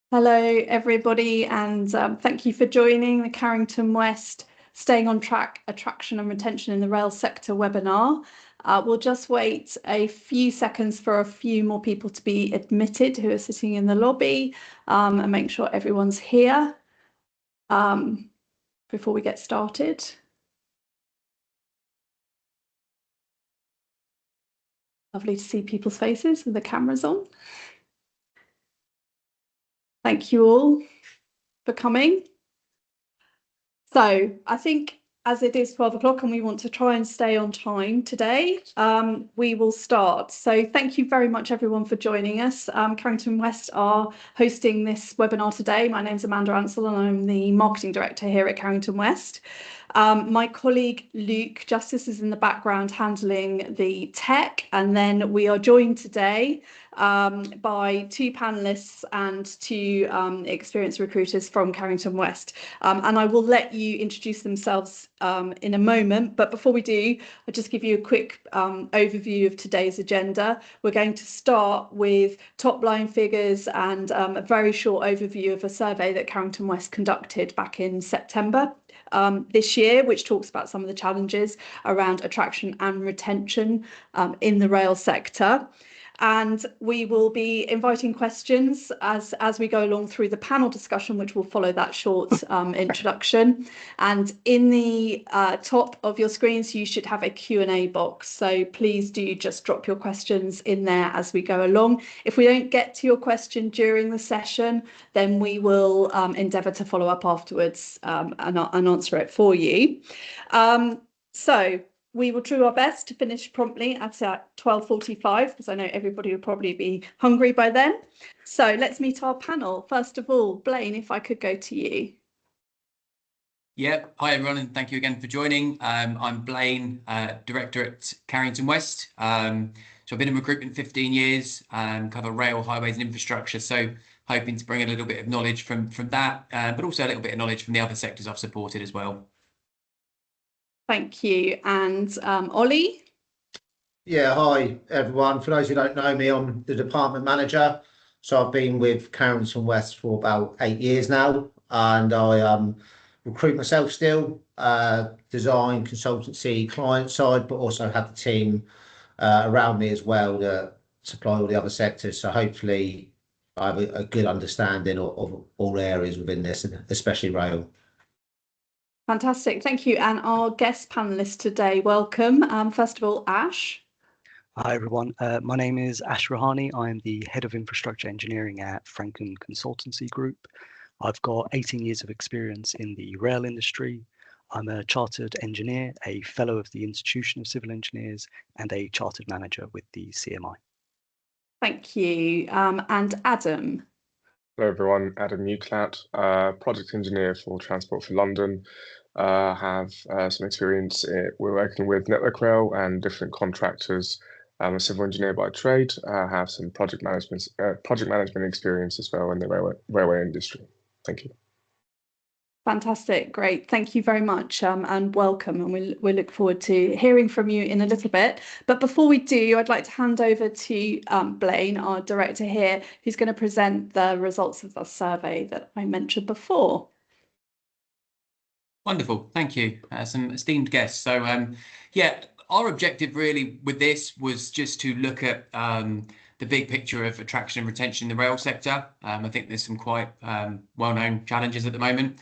Hello, everybody, and thank you for joining the Carrington West Staying on Track Attraction and Retention in the Rail Sector webinar. We'll just wait a few seconds for a few more people to be admitted who are sitting in the lobby and make sure everyone's here before we get started. Lovely to see people's faces with the cameras on. Thank you all for coming. So I think as it is 12 o'clock and we want to try and stay on time today, we will start. So thank you very much, everyone, for joining us. Carrington West are hosting this webinar today. My name's Amanda Ansell and I'm the Marketing Director here at Carrington West. My colleague Luke Justice is in the background handling the tech, and then we are joined today by two panelists and two experienced recruiters from Carrington West. And I will let you introduce themselves in a moment. But before we do, I'll just give you a quick overview of today's agenda. We're going to start with top line figures and a very short overview of a survey that Carrington West conducted back in September this year, which talks about some of the challenges around attraction and retention in the rail sector. And we will be inviting questions as we go along through the panel discussion, which will follow that short introduction. And in the top of your screens, you should have a Q&A box. So please do just drop your questions in there as we go along. If we don't get to your question during the session, then we will endeavour to follow up afterwards and answer it for you. So we will do our best to finish promptly at 12:45, because I know everybody will probably be hungry by then. So let's meet our panel. First of all, Blaine, if I could go to you. Yeah, hi everyone, and thank you again for joining. I'm Blaine, Director at Carrington West. So I've been in recruitment 15 years, cover rail, highways and infrastructure. So hoping to bring a little bit of knowledge from that, but also a little bit of knowledge from the other sectors I've supported as well. Thank you. And Ollie? Yeah, hi everyone. For those who don't know me, I'm the department manager. So I've been with Carrington West for about 8 years now, and I recruit myself still, design, consultancy, client side, but also have the team around me as well that supply all the other sectors. So hopefully I have a good understanding of all areas within this, and especially rail. Fantastic, thank you. And our guest panelist today, welcome. First of all, Ash. Hi everyone, my name is Ashkan Rohani. I am the Head of Infrastructure Engineering at Frankham Group. I've got 18 years of experience in the rail industry. I'm a chartered engineer, a fellow of the Institution of Civil Engineers, and a chartered manager with the CMI. Thank you. And Adam. Hello everyone, Adam Uqlat, project engineer for Transport for London. Have some experience. We're working with Network Rail and different contractors. I'm a civil engineer by trade. Have some project management experience as well in the railway industry. Thank you. Fantastic, great. Thank you very much and welcome. And we look forward to hearing from you in a little bit. But before we do, I'd like to hand over to Blaine, our director here, who's going to present the results of the survey that I mentioned before. Wonderful, thank you. Some esteemed guests. So yeah, our objective really with this was just to look at the big picture of attraction and retention in the rail sector. I think there's some quite well-known challenges at the moment.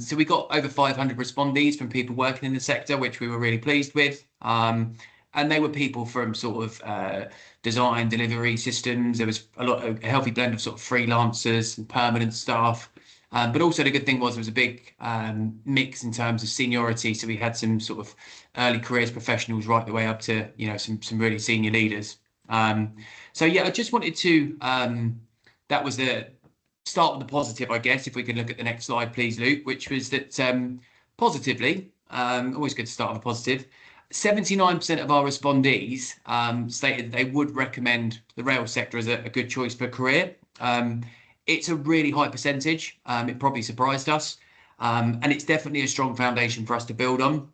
So we got over 500 respondees from people working in the sector, which we were really pleased with. And they were people from sort of design, delivery systems. There was a healthy blend of sort of freelancers and permanent staff. But also the good thing was there was a big mix in terms of seniority. So we had some sort of early careers professionals right the way up to, you know, some really senior leaders. So yeah, I just wanted to, that was the start with the positive, I guess, if we could look at the next slide, please, Luke, which was that positively, always good to start with a positive, 79% of our respondees stated that they would recommend the rail sector as a good choice for a career. It's a really high percentage. It probably surprised us. And it's definitely a strong foundation for us to build on.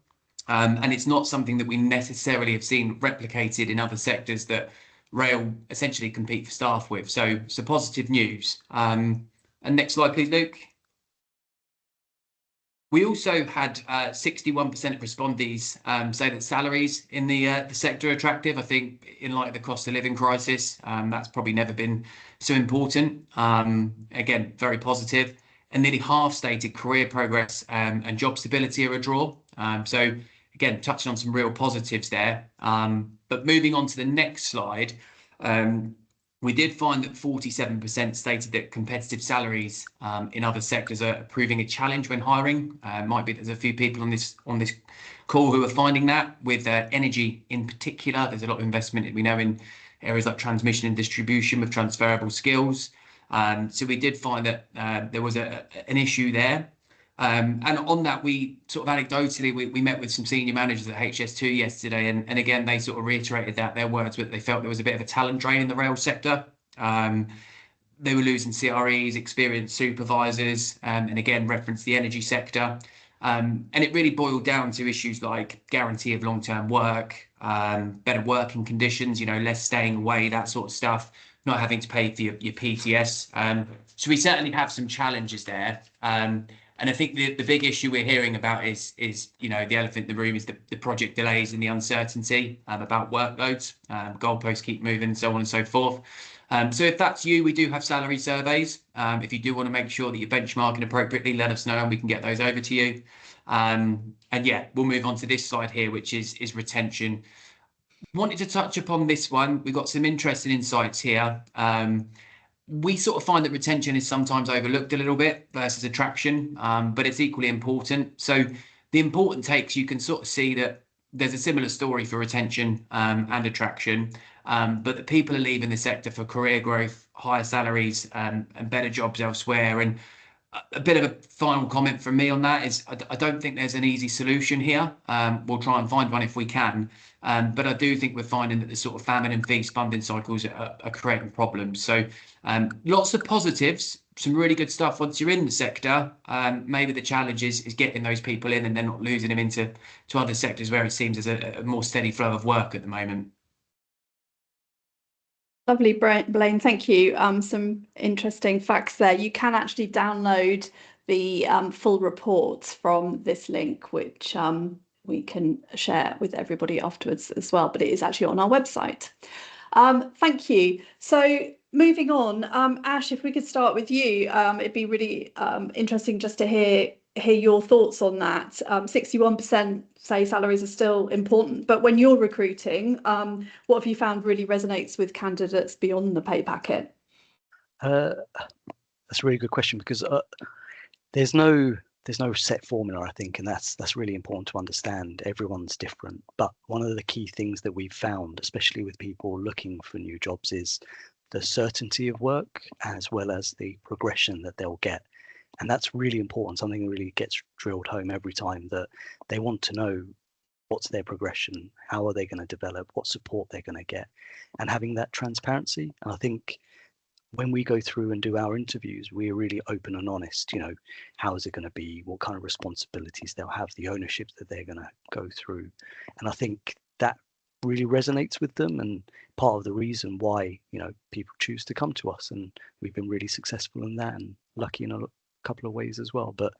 And it's not something that we necessarily have seen replicated in other sectors that rail essentially compete for staff with. So positive news. And next slide, please, Luke. We also had 61% of respondees say that salaries in the sector are attractive. I think in light of the cost of living crisis, that's probably never been so important. Again, very positive. And nearly half stated career progress and job stability are a draw. So again, touching on some real positives there. But moving on to the next slide, we did find that 47% stated that competitive salaries in other sectors are proving a challenge when hiring. Might be there's a few people on this call who are finding that with energy in particular. There's a lot of investment, we know, in areas like transmission and distribution with transferable skills. So we did find that there was an issue there. And on that, we sort of anecdotally, we met with some senior managers at HS2 yesterday, and again, they sort of reiterated that their words were that they felt there was a bit of a talent drain in the rail sector. They were losing CREs, experienced supervisors, and again, referenced the energy sector. And it really boiled down to issues like guarantee of long-term work, better working conditions, less staying away, that sort of stuff, not having to pay for your PTS. So we certainly have some challenges there. And I think the big issue we're hearing about is the elephant in the room is the project delays and the uncertainty about workloads. Goalposts keep moving, so on and so forth. So if that's you, we do have salary surveys. If you do want to make sure that you're benchmarking appropriately, let us know and we can get those over to you. And yeah, we'll move on to this slide here, which is retention. Wanted to touch upon this one. We've got some interesting insights here. We sort of find that retention is sometimes overlooked a little bit versus attraction, but it's equally important. So the important takes, you can sort of see that there's a similar story for retention and attraction, but that people are leaving the sector for career growth, higher salaries, and better jobs elsewhere. And a bit of a final comment from me on that is I don't think there's an easy solution here. We'll try and find one if we can. But I do think we're finding that the sort of famine and feast funding cycles are creating problems. So lots of positives, some really good stuff once you're in the sector. Maybe the challenge is getting those people in and then not losing them into other sectors where it seems there's a more steady flow of work at the moment. Lovely, Blaine, thank you. Some interesting facts there. You can actually download the full reports from this link, which we can share with everybody afterwards as well, but it is actually on our website. Thank you. So moving on, Ash, if we could start with you, it'd be really interesting just to hear your thoughts on that. 61% say salaries are still important, but when you're recruiting, what have you found really resonates with candidates beyond the pay packet? That's a really good question, because there's no set formula, I think, and that's really important to understand. Everyone's different, but one of the key things that we've found, especially with people looking for new jobs, is the certainty of work as well as the progression that they'll get. And that's really important, something that really gets drilled home every time, that they want to know what's their progression, how are they going to develop, what support they're going to get, and having that transparency. And I think when we go through and do our interviews, we're really open and honest. How is it going to be, what kind of responsibilities they'll have, the ownership that they're going to go through. And I think that really resonates with them, and part of the reason why people choose to come to us, and we've been really successful in that and lucky in a couple of ways as well. But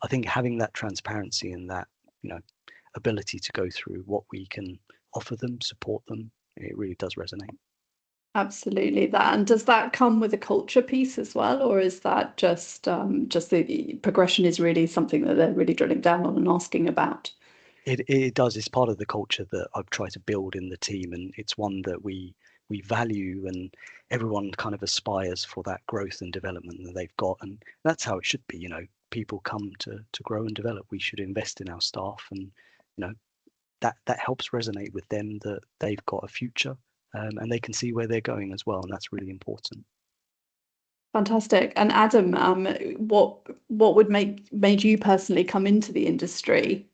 I think having that transparency and that ability to go through what we can offer them, support them, it really does resonate. Absolutely. That, and does that come with a culture piece as well, or is that just the progression is really something that they're really drilling down on and asking about? It does. It's part of the culture that I've tried to build in the team, and it's one that we value, and everyone kind of aspires for that growth and development that they've got, and that's how it should be. People come to grow and develop. We should invest in our staff, and that helps resonate with them, that they've got a future, and they can see where they're going as well, and that's really important. Fantastic. And Adam, what would made you personally come into the industry?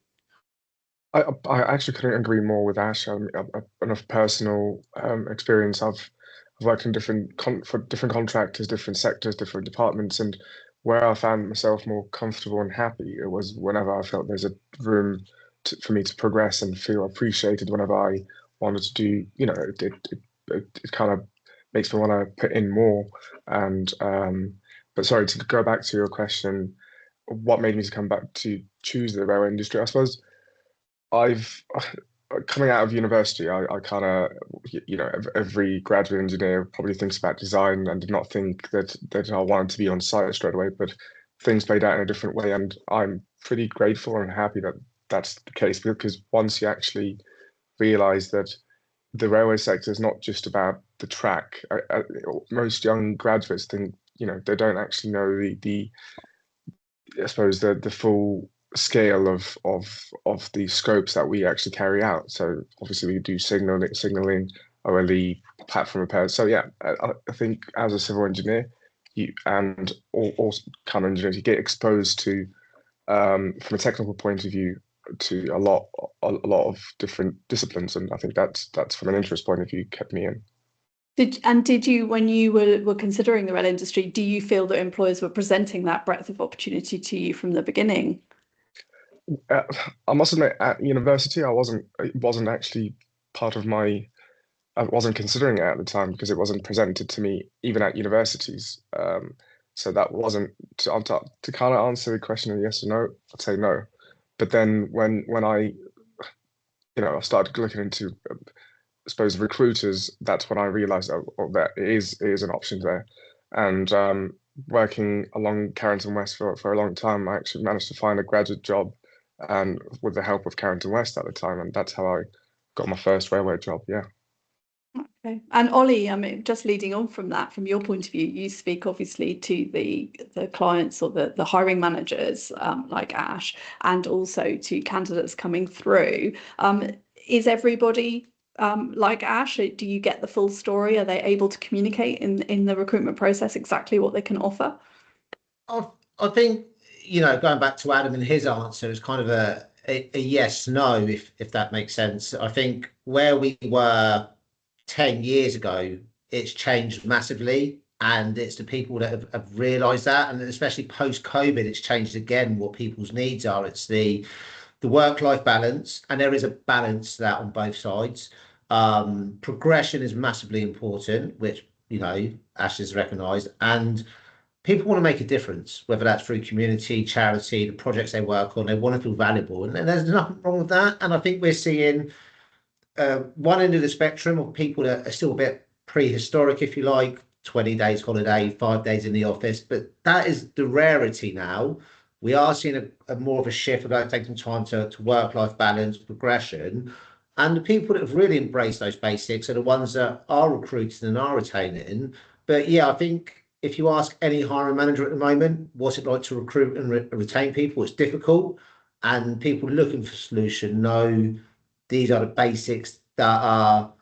I actually couldn't agree more with Ash. Enough personal experience. I've worked in different contractors, different sectors, different departments, and where I found myself more comfortable and happy, it was whenever I felt there's a room for me to progress and feel appreciated. Whenever I wanted to do, it kind of makes me want to put in more. And But sorry, to go back to your question, what made me to come back to choose the railway industry? I suppose I've coming out of university, I kind of, every graduate engineer probably thinks about design and did not think that I wanted to be on site straight away, but things played out in a different way, and I'm pretty grateful and happy that that's the case, because once you actually realize that the railway sector is not just about the track. Most young graduates think, they don't actually know the I suppose the full scale of the scopes that we actually carry out. So obviously we do signaling, OLE, platform repairs. So yeah, I think as a civil engineer, you and all kind of engineers, you get exposed to from a technical point of view to a lot of different disciplines, and I think that's from an interest point of view kept me in. Did you, when you were considering the rail industry, do you feel that employers were presenting that breadth of opportunity to you from the beginning? I must admit, at university, it wasn't actually part of my. I wasn't considering it at the time because it wasn't presented to me even at universities. So that wasn't to kind of answer the question of yes or no. I'd say no. But then when I, I started looking into, I suppose, recruiters, that's when I realized that it is an option there. And working along Carrington West for a long time, I actually managed to find a graduate job, and with the help of Carrington West at the time, and that's how I got my first railway job. Yeah. Okay. And Ollie, I mean, just leading on from that, from your point of view, you speak obviously to the clients or the hiring managers like Ash, and also to candidates coming through. Is everybody like Ash? Do you get the full story? Are they able to communicate in the recruitment process exactly what they can offer? I think, going back to Adam and his answer is kind of a yes, no, if that makes sense. I think where we were 10 years ago, it's changed massively, and it's the people that have realized that, and especially post-COVID, it's changed again what people's needs are. It's the work-life balance, and there is a balance to that on both sides. Progression is massively important, which Ash has recognized, and people want to make a difference, whether that's through community, charity, the projects they work on. They want to feel valuable, and there's nothing wrong with that. And I think we're seeing one end of the spectrum of people that are still a bit prehistoric, if you like, 20 days holiday, 5 days in the office, but that is the rarity now. We are seeing a more of a shift about taking time to work-life balance, progression, and the people that have really embraced those basics are the ones that are recruiting and are retaining. But yeah, I think if you ask any hiring manager at the moment, what's it like to recruit and retain people, it's difficult, and people looking for solution know these are the basics that are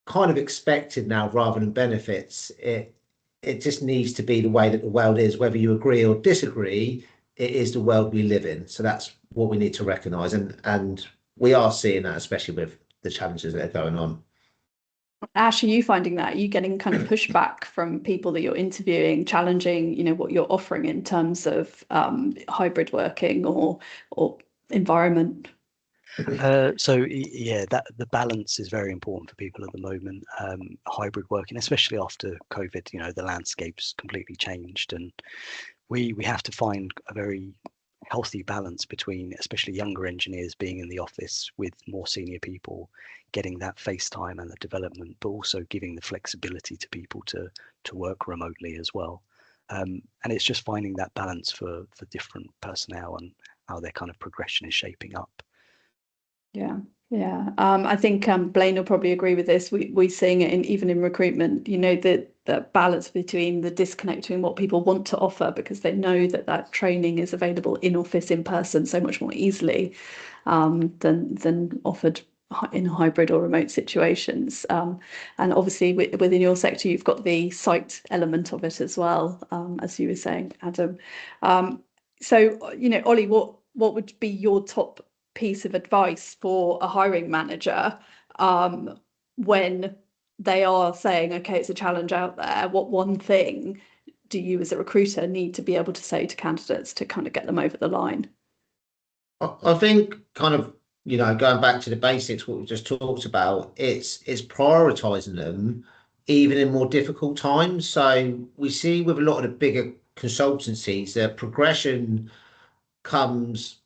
kind of expected now rather than benefits. It just needs to be the way that the world is, whether you agree or disagree. It is the world we live in. So that's what we need to recognise, and we are seeing that, especially with the challenges that are going on. Ash, are you finding that? Are you getting kind of pushback from people that you're interviewing, challenging, what you're offering in terms of hybrid working or environment? So yeah, that the balance is very important for people at the moment. Hybrid working, especially after COVID, the landscape's completely changed, and we have to find a very healthy balance between, especially younger engineers, being in the office with more senior people, getting that face time and the development, but also giving the flexibility to people to work remotely as well. And it's just finding that balance for different personnel and how their kind of progression is shaping up. Yeah. I think Blaine will probably agree with this. We're seeing it even in recruitment, the balance between the disconnect between what people want to offer, because they know that training is available in office, in person, so much more easily than offered in hybrid or remote situations. And obviously within your sector, you've got the site element of it as well, as you were saying, Adam. So, Ollie, what would be your top piece of advice for a hiring manager when they are saying, okay, it's a challenge out there? What one thing do you as a recruiter need to be able to say to candidates to kind of get them over the line? I think kind of, going back to the basics, what we just talked about, it's prioritising them even in more difficult times. So we see with a lot of the bigger consultancies, their progression comes,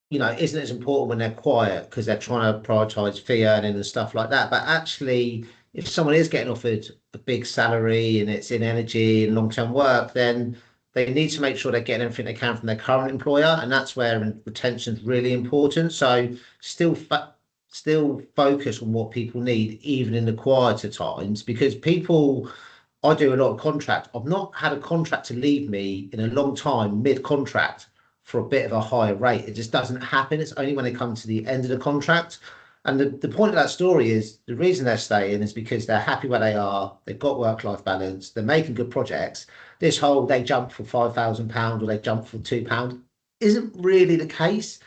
isn't as important when they're quiet because they're trying to prioritize fee earning and stuff like that. But actually, if someone is getting offered a big salary and it's in energy and long-term work, then they need to make sure they're getting everything they can from their current employer, and that's where retention is really important. So still focus on what people need, even in the quieter times, because people. I do a lot of contract. I've not had a contractor leave me in a long time mid-contract for a bit of a higher rate. It just doesn't happen. It's only when they come to the end of the contract. And the point of that story is the reason they're staying is because they're happy where they are. They've got work-life balance. They're making good projects. This whole they jump for £5,000 or they jump for £2 isn't really the case.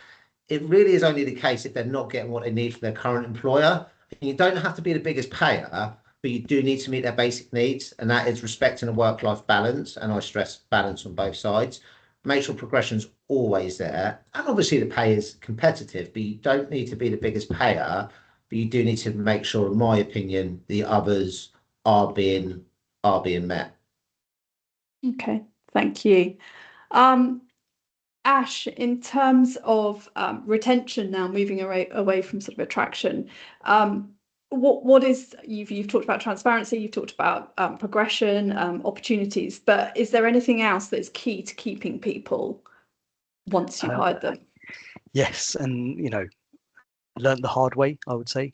It really is only the case if they're not getting what they need from their current employer. And you don't have to be the biggest payer, but you do need to meet their basic needs, and that is respecting a work-life balance. And I stress balance on both sides. Make sure progression's always there. And obviously the pay is competitive, but you don't need to be the biggest payer, but you do need to make sure, in my opinion, the others are being met. Okay, thank you. Ash, in terms of retention now, moving away from sort of attraction, what is you've talked about transparency, you've talked about progression, opportunities, but is there anything else that's key to keeping people once you've hired them? Yes, and learned the hard way, I would say.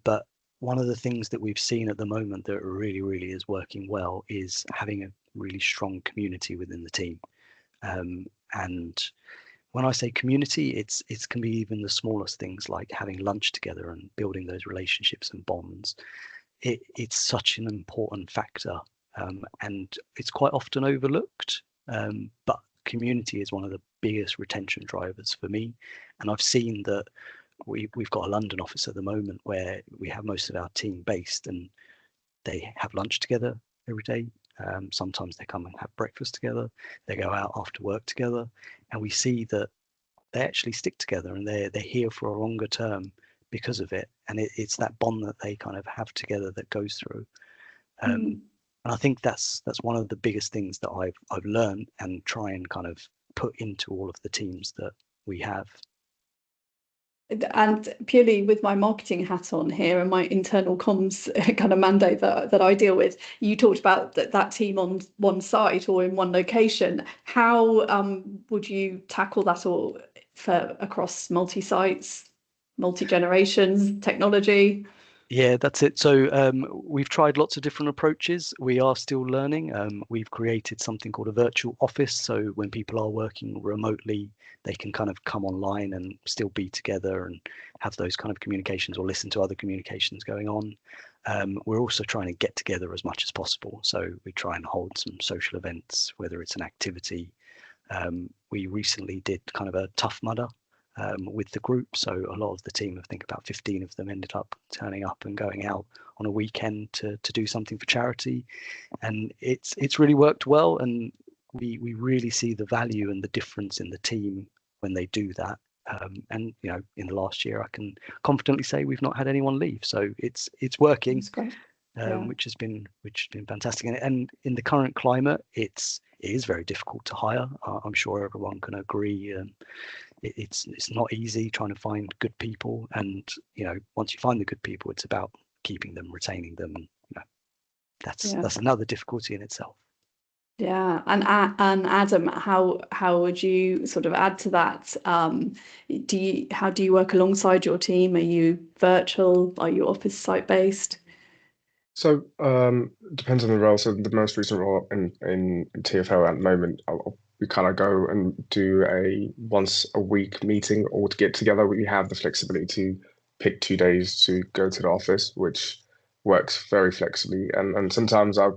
But one of the things that we've seen at the moment that really, really is working well is having a really strong community within the team. And when I say community, it can be even the smallest things like having lunch together and building those relationships and bonds. It's such an important factor, and it's quite often overlooked. But community is one of the biggest retention drivers for me. And I've seen that we've got a London office at the moment where we have most of our team based, and they have lunch together every day. Sometimes they come and have breakfast together. They go out after work together, and we see that they actually stick together and they're here for a longer term because of it. And it's that bond that they kind of have together that goes through. And I think that's one of the biggest things that I've learned and try and kind of put into all of the teams that we have. And purely with my marketing hat on here and my internal comms kind of mandate that I deal with, you talked about that team on one site or in one location. How would you tackle that all across multi-sites, multi-generations, technology? Yeah, that's it. So we've tried lots of different approaches. We are still learning. We've created something called a virtual office. So when people are working remotely, they can kind of come online and still be together and have those kind of communications or listen to other communications going on. We're also trying to get together as much as possible. So we try and hold some social events, whether it's an activity. We recently did kind of a Tough Mudder with the group. So a lot of the team, I think about 15 of them, ended up turning up and going out on a weekend to do something for charity. And it's really worked well. And we really see the value and the difference in the team when they do that. And in the last year, I can confidently say we've not had anyone leave. So it's working, which has been fantastic. And in the current climate, it is very difficult to hire. I'm sure everyone can agree. It's not easy trying to find good people, and once you find the good people, it's about keeping them, retaining them. That's another difficulty in itself. Yeah, and Adam, how would you sort of add to that? How do you work alongside your team? Are you virtual? Are you office site based? So depends on the role. So the most recent role in TFL at the moment, we kind of go and do a once a week meeting all to get together. We have the flexibility to pick 2 days to go to the office, which works very flexibly. And sometimes I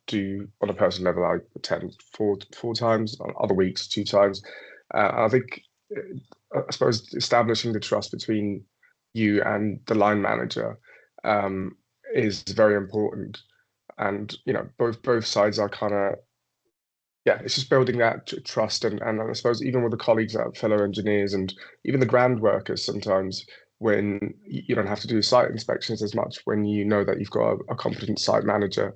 do, on a personal level, I attend four times, on other weeks 2 times. I think, I suppose, establishing the trust between you and the line manager is very important. And both sides are kind of, it's just building that trust, and I suppose even with the colleagues, fellow engineers, and even the ground workers, sometimes when you don't have to do site inspections as much, when you know that you've got a competent site manager.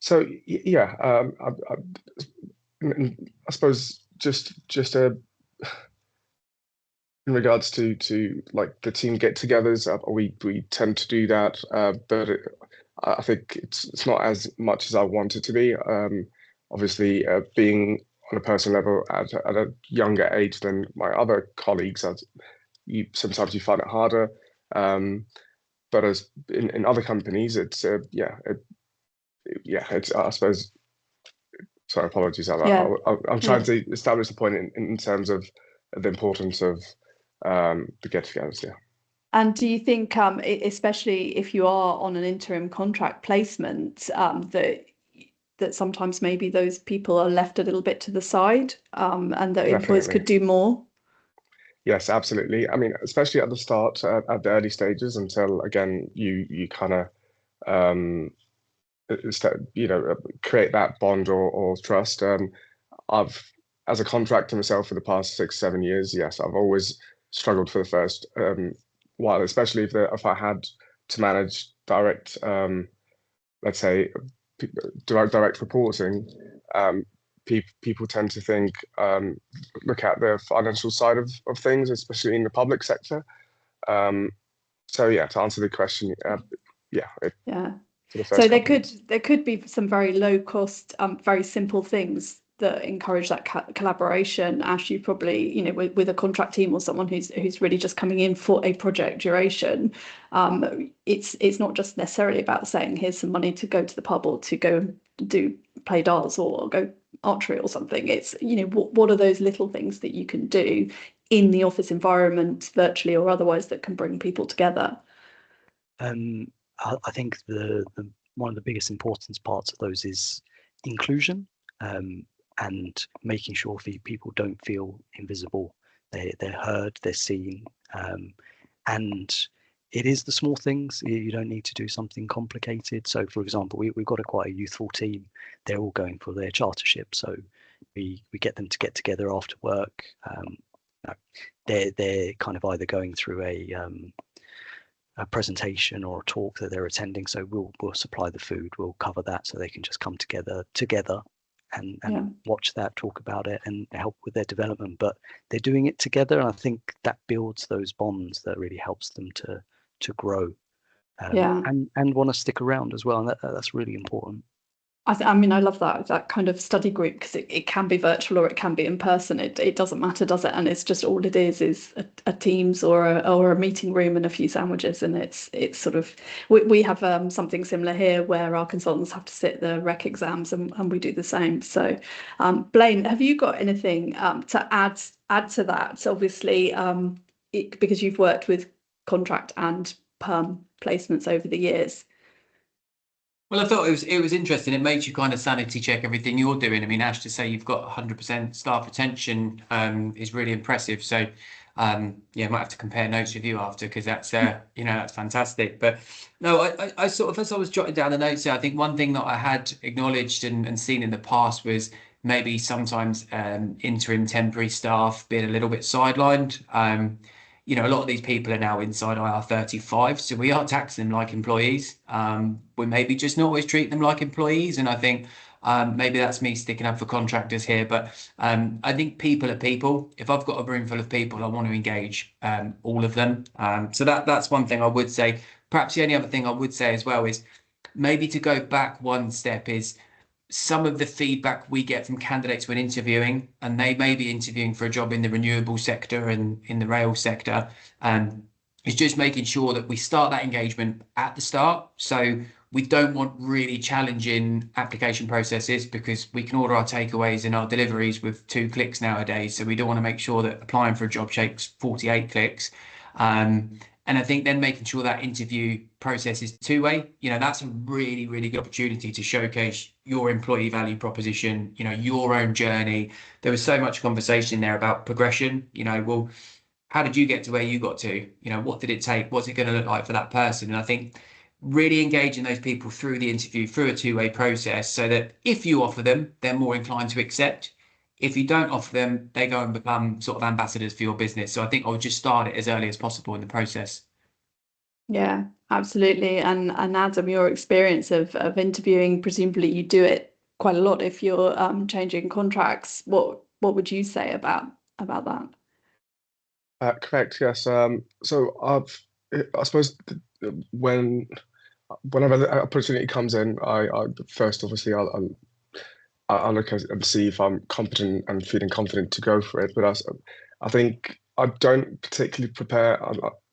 So yeah, I suppose just in regards to like the team get-togethers, we tend to do that, but I think it's not as much as I want it to be. Obviously, being on a personal level at a younger age than my other colleagues, sometimes you find it harder. But as in other companies, it's it's I suppose. Sorry, apologies. I'm trying to establish the point in terms of the importance of the get-togethers. Yeah. And do you think, especially if you are on an interim contract placement, that sometimes maybe those people are left a little bit to the side, and that employers could do more? Yes, absolutely. I mean, especially at the start, at the early stages, until again you kind of create that bond or trust. I've, as a contractor myself for the past 6-7 years, yes, I've always struggled for the first while, especially if I had to manage direct, let's say, direct reporting. People tend to think, look at the financial side of things, especially in the public sector. So yeah, to answer the question, So there could be some very low cost, very simple things that encourage that collaboration. Ash, you probably, with a contract team or someone who's really just coming in for a project duration, it's not just necessarily about saying here's some money to go to the pub or to go play darts or go archery or something. It's, what are those little things that you can do in the office environment, virtually or otherwise, that can bring people together? I think one of the biggest importance parts of those is inclusion, and making sure people don't feel invisible. They're heard, they're seen, and it is the small things. You don't need to do something complicated. So, for example, we've got quite a youthful team. They're all going for their chartership, so we get them to get together after work. They're kind of either going through a presentation or a talk that they're attending, so we'll supply the food, we'll cover that, so they can just come together and watch that, talk about it, and help with their development. But they're doing it together, and I think that builds those bonds that really helps them to grow, and want to stick around as well, and that's really important. I mean, I love that kind of study group, because it can be virtual or it can be in person. It doesn't matter, does it? And it's just, all it is a Teams or a meeting room and a few sandwiches, and it's sort of, we have something similar here where our consultants have to sit the rec exams, and we do the same. So, Blaine, have you got anything to add to that? So obviously, because you've worked with contract and perm placements over the years. Well, I thought it was interesting. It makes you kind of sanity check everything you're doing. I mean, Ash, to say you've got 100% staff retention is really impressive. So, might have to compare notes with you after, because that's that's fantastic. But no, I sort of, as I was jotting down the notes there, I think one thing that I had acknowledged and seen in the past was maybe sometimes interim temporary staff being a little bit sidelined. A lot of these people are now inside IR35, so we are taxing them like employees. We maybe just not always treat them like employees, and I think maybe that's me sticking up for contractors here. But I think people are people. If I've got a room full of people, I want to engage all of them. So that's one thing I would say. Perhaps the only other thing I would say as well is maybe to go back one step is some of the feedback we get from candidates when interviewing, and they may be interviewing for a job in the renewable sector and in the rail sector, is just making sure that we start that engagement at the start. So we don't want really challenging application processes, because we can order our takeaways and our deliveries with 2 clicks nowadays. So we don't want to make sure that applying for a job takes 48 clicks. And I think then making sure that interview process is two-way, that's a really, really good opportunity to showcase your employee value proposition, your own journey. There was so much conversation there about progression, well, how did you get to where you got to? What did it take? What's it going to look like for that person? And I think really engaging those people through the interview, through a two-way process, so that if you offer them, they're more inclined to accept. If you don't offer them, they go and become sort of ambassadors for your business. So I think I would just start it as early as possible in the process. Yeah, absolutely. And Adam, your experience of interviewing, presumably you do it quite a lot if you're changing contracts. What would you say about that? Correct, yes. So I suppose whenever the opportunity comes in, I first obviously I'll look and see if I'm competent and feeling confident to go for it. But I think I don't particularly prepare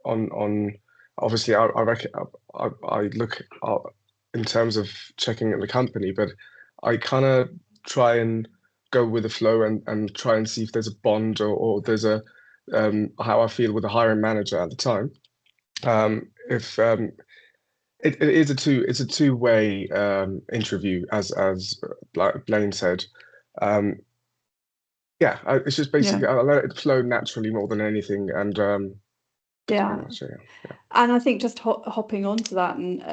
on obviously I reckon I look in terms of checking at the company, but I kind of try and go with the flow and try and see if there's a bond or there's a how I feel with the hiring manager at the time. If it is it's a two-way interview, as Blaine said. Yeah, it's just basically I let it flow naturally more than anything, and Yeah. much, yeah. And I think just hopping onto that, and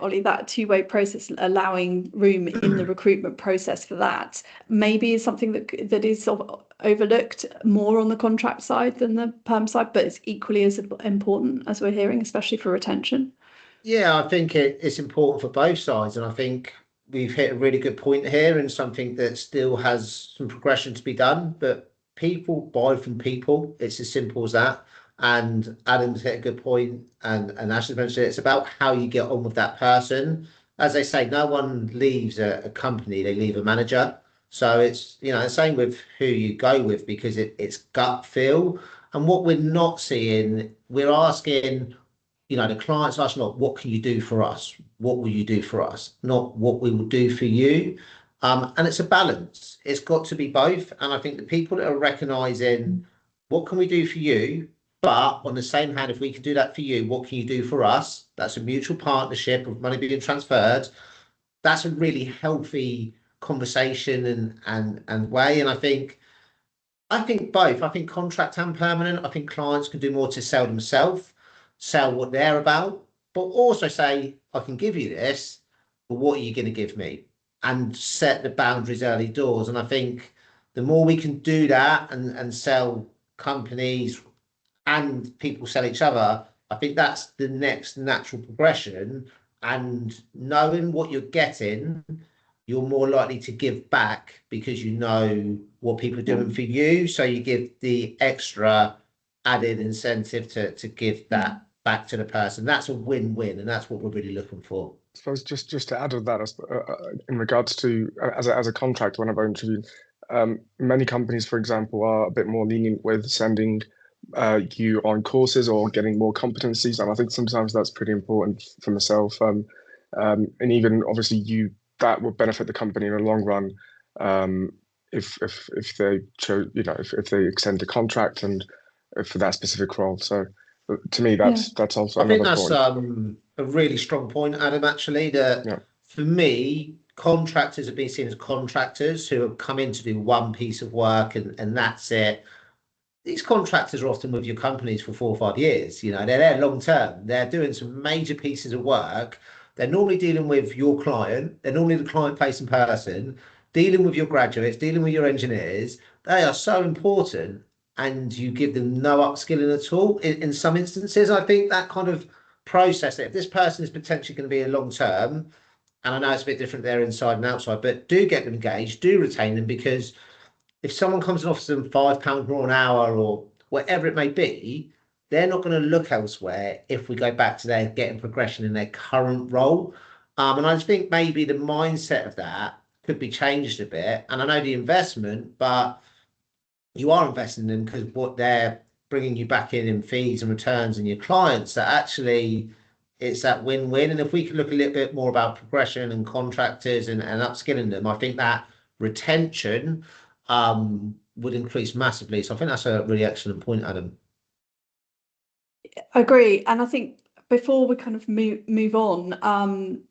Ollie, that two-way process, allowing room in the recruitment process for that, maybe is something that is sort of overlooked more on the contract side than the perm side, but it's equally as important, as we're hearing, especially for retention. Yeah, I think it's important for both sides, and I think we've hit a really good point here, and something that still has some progression to be done. But people buy from people; it's as simple as that. And Adam's hit a good point, and Ashley mentioned it's about how you get on with that person. As they say, no one leaves a company; they leave a manager. So it's the same with who you go with, because it's gut feel. And what we're not seeing, we're asking. The clients ask not what can you do for us? What will you do for us? Not what we will do for you. And it's a balance. It's got to be both. And I think the people that are recognizing what can we do for you, but on the same hand, if we can do that for you, what can you do for us? That's a mutual partnership of money being transferred. That's a really healthy conversation and way. And I think both. I think contract and permanent. I think clients can do more to sell themselves, sell what they're about, but also say, I can give you this, but what are you going to give me? And set the boundaries early doors. And I think the more we can do that and sell companies and people sell each other, I think that's the next natural progression. And knowing what you're getting, you're more likely to give back because you know what people are doing for you. So you give the extra added incentive to give that back to the person. That's a win-win, and that's what we're really looking for. I suppose just to add to that, in regards to as a contract, whenever I interview, many companies, for example, are a bit more lenient with sending you on courses or getting more competencies, and I think sometimes that's pretty important for myself. And even obviously that would benefit the company in the long run, if they chose, if they extend the contract and for that specific role. So to me, that's also I think another that's point. a really strong point, Adam, actually, that for me, contractors have been seen as contractors who have come in to do one piece of work and that's it. These contractors are often with your companies for 4 or 5 years. They're there long term. They're doing some major pieces of work. They're normally dealing with your client. They're normally the client-facing person, dealing with your graduates, dealing with your engineers. They are so important, and you give them no upskilling at all. In some instances, I think that kind of process, if this person is potentially going to be a long term, and I know it's a bit different there inside and outside, but do get them engaged, do retain them, because if someone comes and offers them £5 more an hour or whatever it may be, they're not going to look elsewhere if we go back to their getting progression in their current role. And I just think maybe the mindset of that could be changed a bit. And I know the investment, but you are investing in them because what they're bringing you back in fees and returns and your clients, that actually it's that win-win. And if we could look a little bit more about progression and contractors and upskilling them, I think that retention would increase massively. So I think that's a really excellent point, Adam. I agree. And I think before we kind of move on,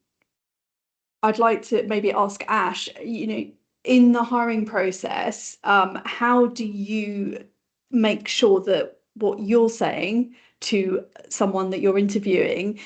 I'd like to maybe ask Ash, in the hiring process, how do you make sure that what you're saying to someone that you're interviewing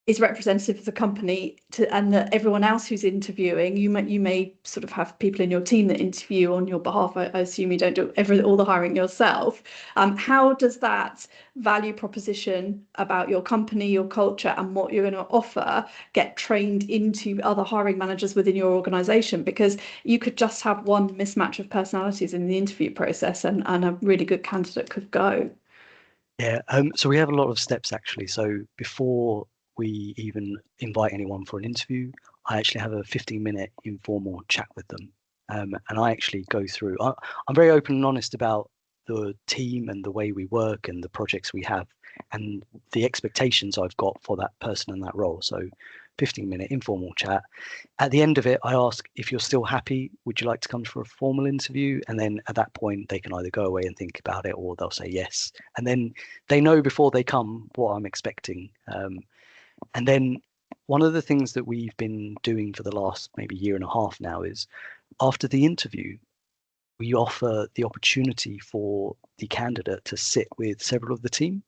is representative of the company and that everyone else who's interviewing, you may sort of have people in your team that interview on your behalf. I assume you don't do all the hiring yourself. How does that value proposition about your company, your culture, and what you're going to offer get trained into other hiring managers within your organization? Because you could just have one mismatch of personalities in the interview process and a really good candidate could go. Yeah, so we have a lot of steps actually. So before we even invite anyone for an interview, I actually have a 15-minute informal chat with them. And I actually go through, I'm very open and honest about the team and the way we work and the projects we have and the expectations I've got for that person in that role. So 15-minute informal chat. At the end of it, I ask if you're still happy, would you like to come for a formal interview? And then at that point, they can either go away and think about it or they'll say yes. And then they know before they come what I'm expecting. And then one of the things that we've been doing for the last maybe year and a half now is after the interview, we offer the opportunity for the candidate to sit with several of the team.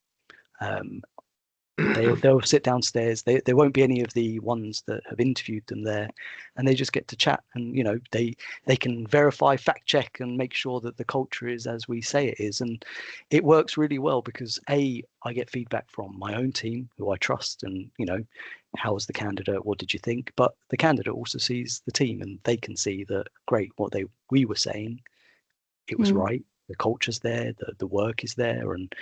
They'll sit downstairs. There won't be any of the ones that have interviewed them there, and they just get to chat. And you know, they can verify, fact check, and make sure that the culture is as we say it is. And it works really well because I get feedback from my own team who I trust, and you know, how was the candidate? What did you think? But the candidate also sees the team, and they can see that great what we were saying, it was right. The culture's there, the work is there, and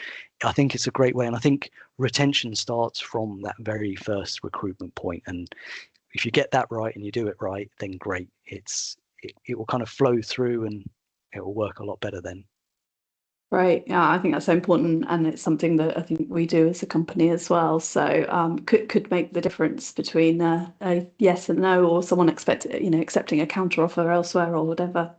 I think it's a great way. And I think retention starts from that very first recruitment point. And if you get that right and you do it right, then great. It will kind of flow through and it will work a lot better then. Right. Yeah, I think that's so important, and it's something that I think we do as a company as well. So could make the difference between a yes and no, or someone accepting a counter offer elsewhere or whatever.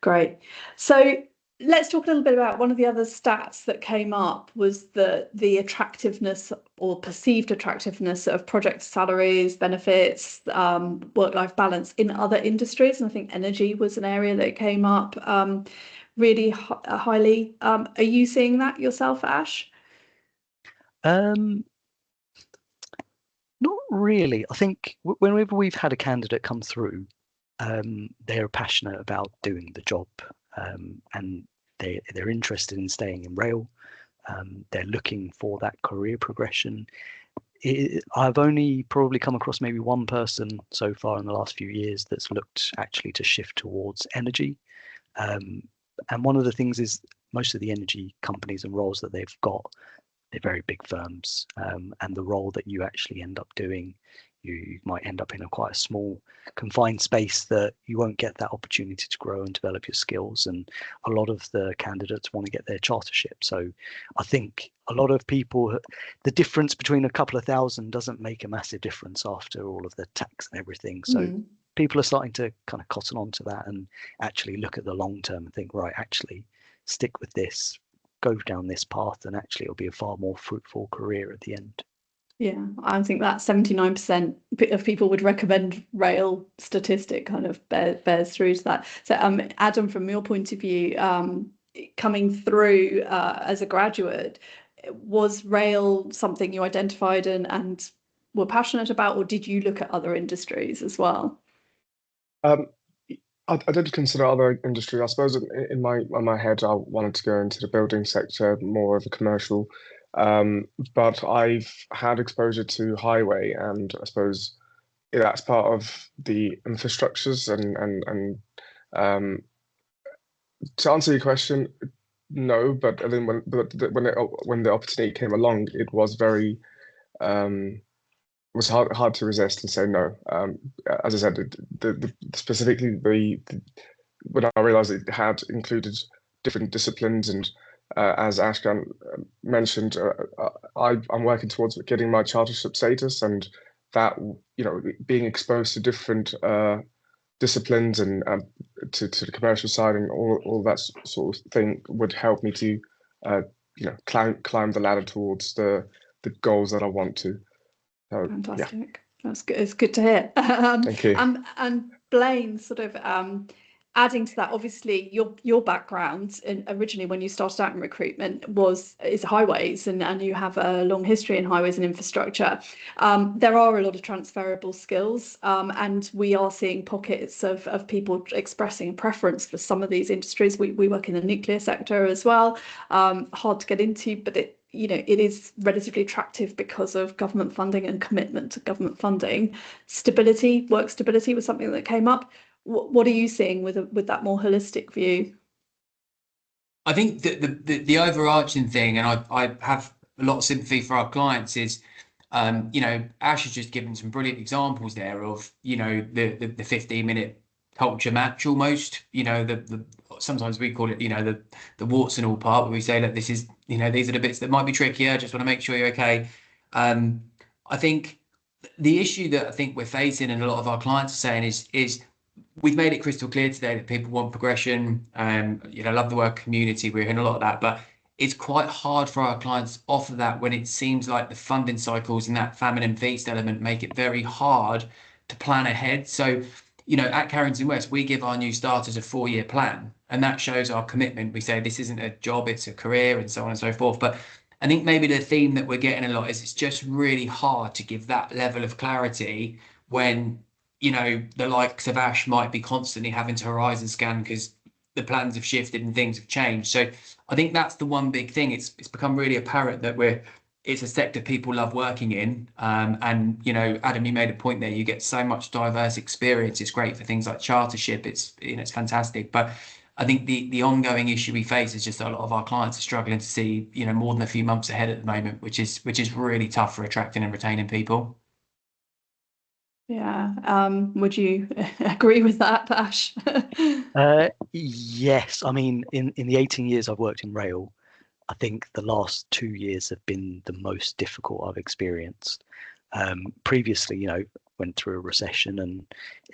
Great. So let's talk a little bit about one of the other stats that came up was the attractiveness or perceived attractiveness of project salaries, benefits, work-life balance in other industries. And I think energy was an area that came up really highly. Are you seeing that yourself, Ash? Not really. I think whenever we've had a candidate come through, they're passionate about doing the job, and they're interested in staying in rail. They're looking for that career progression. I've only probably come across maybe one person so far in the last few years that's looked actually to shift towards energy. And one of the things is most of the energy companies and roles that they've got, they're very big firms, and the role that you actually end up doing, you might end up in quite a small confined space that you won't get that opportunity to grow and develop your skills. And a lot of the candidates want to get their chartership. So I think a lot of people, the difference between a couple of thousand doesn't make a massive difference after all of the tax and everything. So people are starting to kind of cotton on to that and actually look at the long term and think, right, actually stick with this, go down this path, and actually it'll be a far more fruitful career at the end. Yeah, I think that 79% of people would recommend rail statistic kind of bears through to that. So Adam, from your point of view, coming through as a graduate, was rail something you identified and were passionate about, or did you look at other industries as well? I did consider other industries. I suppose in my head, I wanted to go into the building sector, more of a commercial. But I've had exposure to highway, and I suppose that's part of the infrastructures. And to answer your question, no. But then when the opportunity came along, it was very was hard to resist and say no. As I said, specifically when I realised it had included different disciplines, and as Ashkan mentioned, I'm working towards getting my chartership status, and that, you know, being exposed to different disciplines and to the commercial side and all that sort of thing would help me to you know, climb the ladder towards the goals that I want to. Fantastic. Yeah. That's good. It's good to hear. Thank you. And Blaine, sort of adding to that, obviously your background originally when you started out in recruitment is highways, and you have a long history in highways and infrastructure. There are a lot of transferable skills, and we are seeing pockets of people expressing a preference for some of these industries. We work in the nuclear sector as well. Hard to get into, but it is relatively attractive because of government funding and commitment to government funding. Stability, work stability was something that came up. What are you seeing with that more holistic view? I think that the overarching thing, and I have a lot of sympathy for our clients, is Ash has just given some brilliant examples there of the 15-minute culture match almost. Sometimes we call it the warts and all part, where we say that this is these are the bits that might be trickier. Just want to make sure you're okay. I think the issue that I think we're facing, and a lot of our clients are saying, is we've made it crystal clear today that people want progression. Love the word community. We're hearing a lot of that, but it's quite hard for our clients to offer that when it seems like the funding cycles and that famine and feast element make it very hard to plan ahead. So, at Carrington West, we give our new starters a 4-year plan, and that shows our commitment. We say this isn't a job, it's a career, and so on and so forth. But I think maybe the theme that we're getting a lot is it's just really hard to give that level of clarity when the likes of Ash might be constantly having to horizon scan because the plans have shifted and things have changed. So I think that's the one big thing. It's become really apparent that it's a sector people love working in. And Adam, you made a point there. You get so much diverse experience. It's great for things like chartership. It's fantastic. But I think the ongoing issue we face is just a lot of our clients are struggling to see more than a few months ahead at the moment, which is really tough for attracting and retaining people. Yeah. Would you agree with that, Ash? Yes. I mean, in the 18 years I've worked in rail, I think the last 2 years have been the most difficult I've experienced. Previously, went through a recession and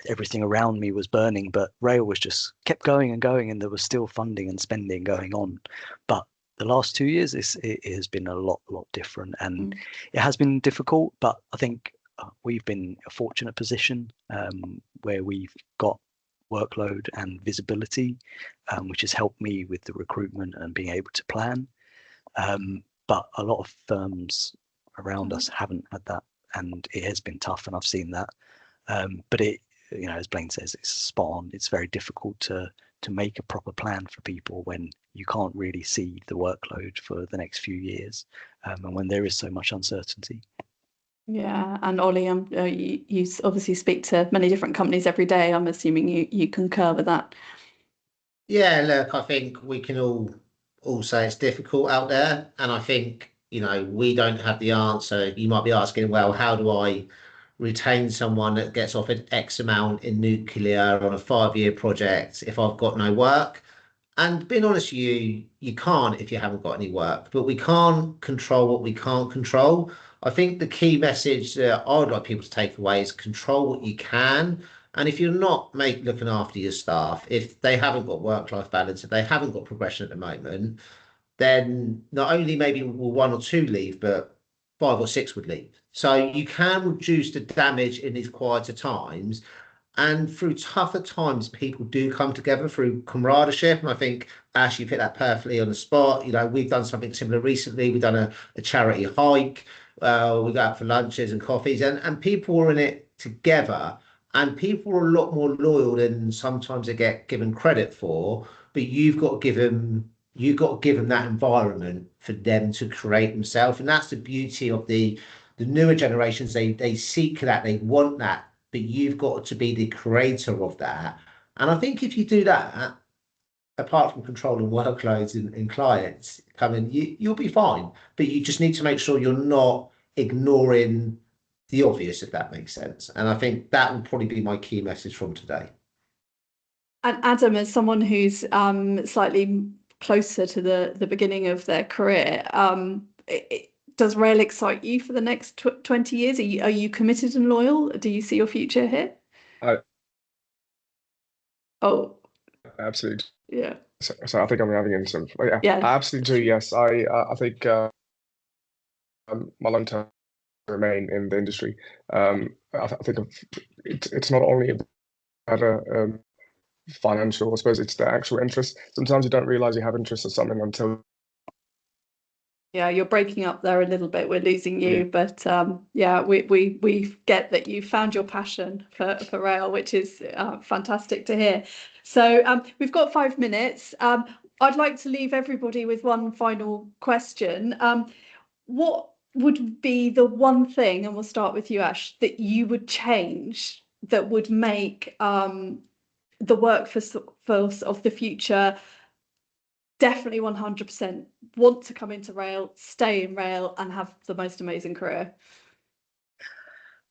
everything around me was burning, but rail was just kept going and going, and there was still funding and spending going on. But the last 2 years, it has been a lot different, and it has been difficult. But I think we've been in a fortunate position where we've got workload and visibility, which has helped me with the recruitment and being able to plan. But a lot of firms around us haven't had that, and it has been tough, and I've seen that. But it, as Blaine says, it's spot on. It's very difficult to make a proper plan for people when you can't really see the workload for the next few years, and when there is so much uncertainty. Yeah, and Ollie, you obviously speak to many different companies every day. I'm assuming you concur with that. Yeah, look, I think we can all say it's difficult out there, and I think we don't have the answer. You might be asking, well, how do I retain someone that gets offered X amount in nuclear on a 5-year project if I've got no work? And being honest with you, you can't if you haven't got any work, but we can't control what we can't control. I think the key message that I would like people to take away is control what you can. And if you're not looking after your staff, if they haven't got work-life balance, if they haven't got progression at the moment, then not only maybe will 1 or 2 leave, but 5 or 6 would leave. So you can reduce the damage in these quieter times. And through tougher times, people do come together through camaraderie. And I think, Ash, you hit that perfectly on the spot. We've done something similar recently. We've done a charity hike. We go out for lunches and coffees, and people are in it together. And people are a lot more loyal than sometimes they get given credit for. But you've got to give them that environment for them to create themselves. And that's the beauty of the newer generations. They seek that, they want that. But you've got to be the creator of that. And I think if you do that, apart from controlling workloads and clients coming, you'll be fine. But you just need to make sure you're not ignoring the obvious, if that makes sense. And I think that would probably be my key message from today. And Adam, as someone who's slightly closer to the beginning of their career, does rail excite you for the next 20 years? Are you committed and loyal? Do you see your future here? Oh, absolutely. Yeah. So I think I'm having in some. Yeah. I absolutely do. Yes, I think my long term remain in the industry. I think it's not only about financial. I suppose it's their actual interest. Sometimes you don't realise you have interest in something until. Yeah, you're breaking up there a little bit. We're losing you, Yeah. but yeah, we get that you found your passion for rail, which is fantastic to hear. So we've got 5 minutes. I'd like to leave everybody with one final question. What would be the one thing, and we'll start with you, Ash, that you would change that would make the workforce of the future definitely 100% want to come into rail, stay in rail, and have the most amazing career?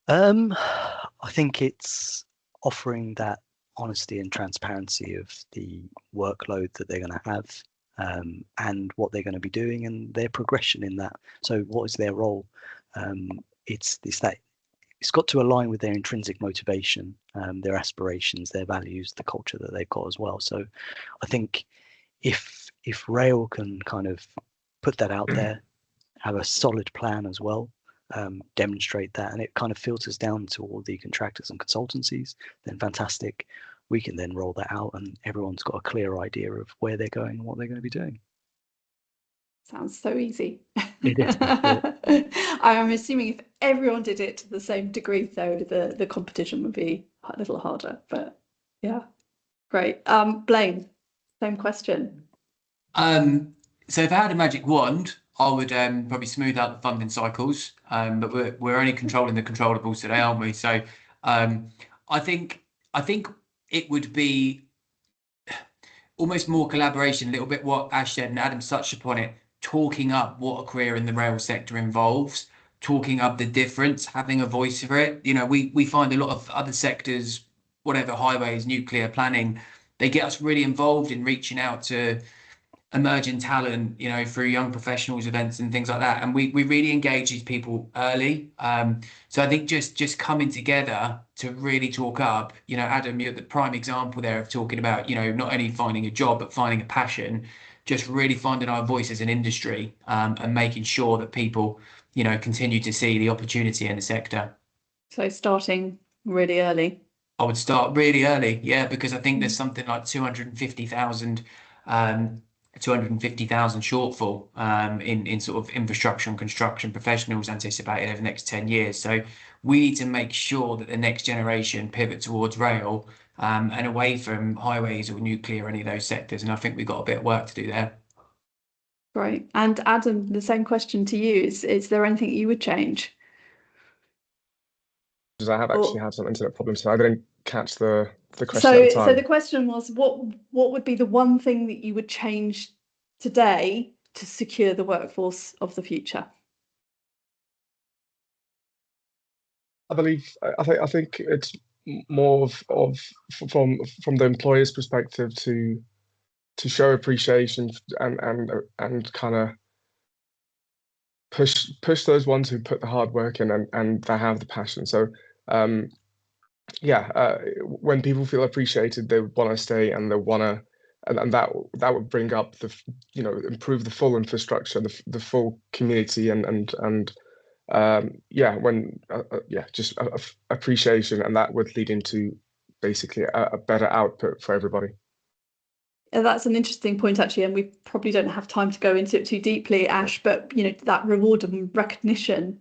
I think it's offering that honesty and transparency of the workload that they're going to have, and what they're going to be doing and their progression in that. So what is their role? It's got to align with their intrinsic motivation, their aspirations, their values, the culture that they've got as well. So I think if rail can kind of put that out there, have a solid plan as well, demonstrate that, and it kind of filters down to all the contractors and consultancies, then fantastic. We can then roll that out and everyone's got a clear idea of where they're going and what they're going to be doing. Sounds so easy. It is. I am assuming if everyone did it to the same degree, though, the competition would be a little harder. But yeah, great. Blaine, same question. So if I had a magic wand, I would probably smooth out the funding cycles. But we're only controlling the controllables today, aren't we? So I think it would be almost more collaboration, a little bit what Ash said and Adam touched upon it, talking up what a career in the rail sector involves, talking up the difference, having a voice for it. You know, we find a lot of other sectors, whatever, highways, nuclear, planning, they get us really involved in reaching out to emerging talent, you know, through young professionals events and things like that. And we really engage these people early. So I think just coming together to really talk up, you know, Adam, you're the prime example there of talking about, you know, not only finding a job, but finding a passion, just really finding our voice as an industry, and making sure that people, you know, continue to see the opportunity in the sector. So starting really early. I would start really early, yeah, because I think there's something like 250,000 shortfall in sort of infrastructure and construction professionals anticipated over the next 10 years. So we need to make sure that the next generation pivot towards rail, and away from highways or nuclear or any of those sectors. And I think we've got a bit of work to do there. Great. And Adam, the same question to you. Is there anything you would change? Because I have actually had some internet problems, so I didn't catch the question at the time. So the question was, what would be the one thing that you would change today to secure the workforce of the future? I think it's more of from the employer's perspective to show appreciation and kind of push those ones who put the hard work in and they have the passion. So when people feel appreciated, they want to stay and they want to, and that would bring up the, you know, improve the full infrastructure, the full community just appreciation, and that would lead into basically a better output for everybody. That's an interesting point, actually, and we probably don't have time to go into it too deeply, Ash, but you know, that reward and recognition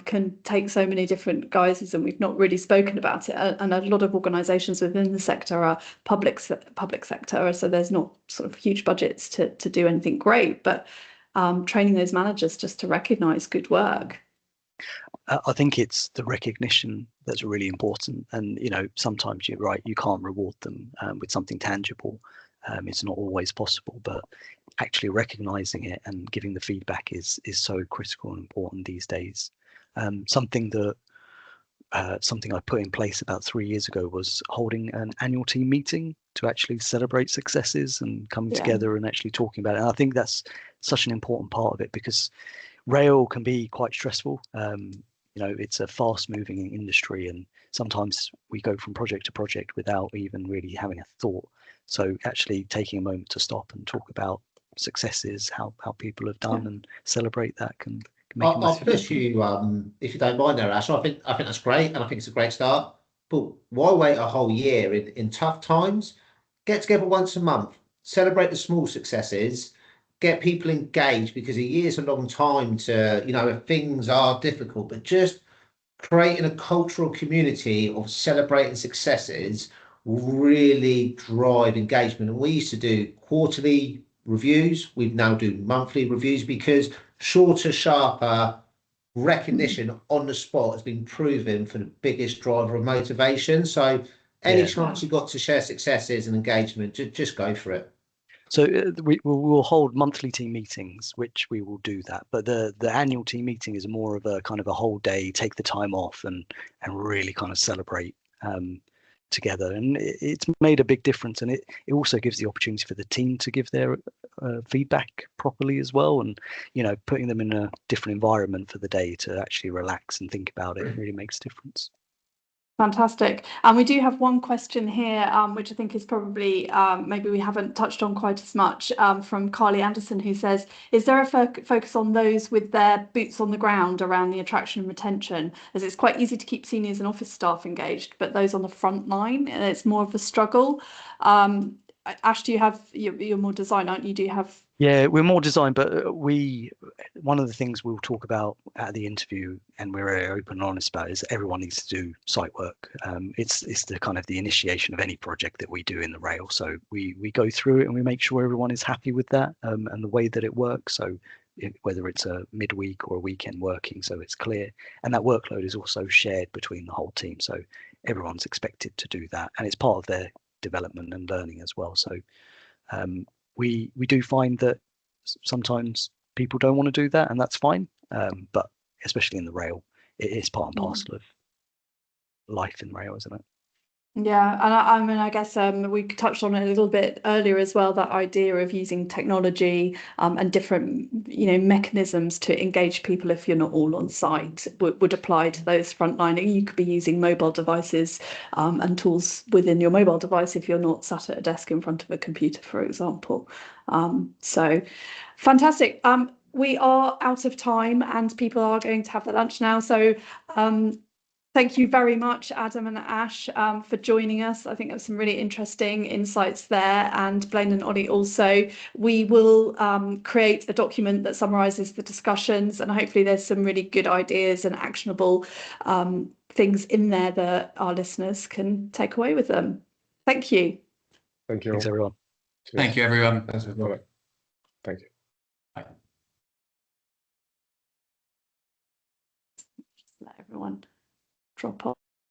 can take so many different guises, and we've not really spoken about it. And a lot of organisations within the sector are public sector, so there's not sort of huge budgets to do anything great, but training those managers just to recognise good work. I think it's the recognition that's really important, and you know, sometimes you're right, you can't reward them with something tangible. It's not always possible, but actually recognizing it and giving the feedback is so critical and important these days. Something I put in place about 3 years ago was holding an annual team meeting to actually celebrate successes and coming together and actually talking about it. And I think that's such an important part of it, because rail can be quite stressful. You know, it's a fast moving industry, and sometimes we go from project to project without even really having a thought. So actually taking a moment to stop and talk about successes, how people have done, and celebrate that can make a I'll push you, if you don't mind there, Ash. I think that's great, and I think it's a great start. But why wait a whole year in tough times? get together once a month, celebrate the small successes, get people engaged, because a year's a long time to, you know, if things are difficult, but just creating a cultural community of celebrating successes will really drive engagement. And we used to do quarterly reviews. We now do monthly reviews, because shorter, sharper recognition on the spot has been proven for the biggest driver of motivation. So any chance you got to share successes and engagement, just go for it. So we'll hold monthly team meetings, which we will do that. But the annual team meeting is more of a kind of a whole day, take the time off and really kind of celebrate together. And it's made a big difference. And it also gives the opportunity for the team to give their feedback properly as well. And, you know, putting them in a different environment for the day to actually relax and think about it really makes a difference. Fantastic. And we do have one question here, which I think is probably maybe we haven't touched on quite as much, from Carly Anderson, who says, is there a focus on those with their boots on the ground around the attraction and retention? As it's quite easy to keep seniors and office staff engaged, but those on the front line, it's more of a struggle. Ash, do you have, you're more design, aren't you? Do you have? Yeah, we're more design, but one of the things we'll talk about at the interview, and we're very open and honest about, is everyone needs to do site work. It's the kind of the initiation of any project that we do in the rail. So we go through it and we make sure everyone is happy with that, and the way that it works. So whether it's a midweek or a weekend working, so it's clear. And that workload is also shared between the whole team. So everyone's expected to do that, and it's part of their development and learning as well. So we do find that sometimes people don't want to do that, and that's fine. But especially in the rail, it is part and parcel of life in rail, isn't it? Yeah, and I mean, I guess we touched on it a little bit earlier as well, that idea of using technology and different, you know, mechanisms to engage people if you're not all on site would apply to those frontline. You could be using mobile devices and tools within your mobile device if you're not sat at a desk in front of a computer, for example. So fantastic. We are out of time and people are going to have their lunch now. So thank you very much, Adam and Ash, for joining us. I think there's some really interesting insights there, and Blaine and Ollie also. We will create a document that summarises the discussions, and hopefully there's some really good ideas and actionable things in there that our listeners can take away with them. Thank you. Thank you. Thanks, everyone. Cheers. Thank you, everyone. Bye-bye. Thank you. Bye. Just let everyone drop off.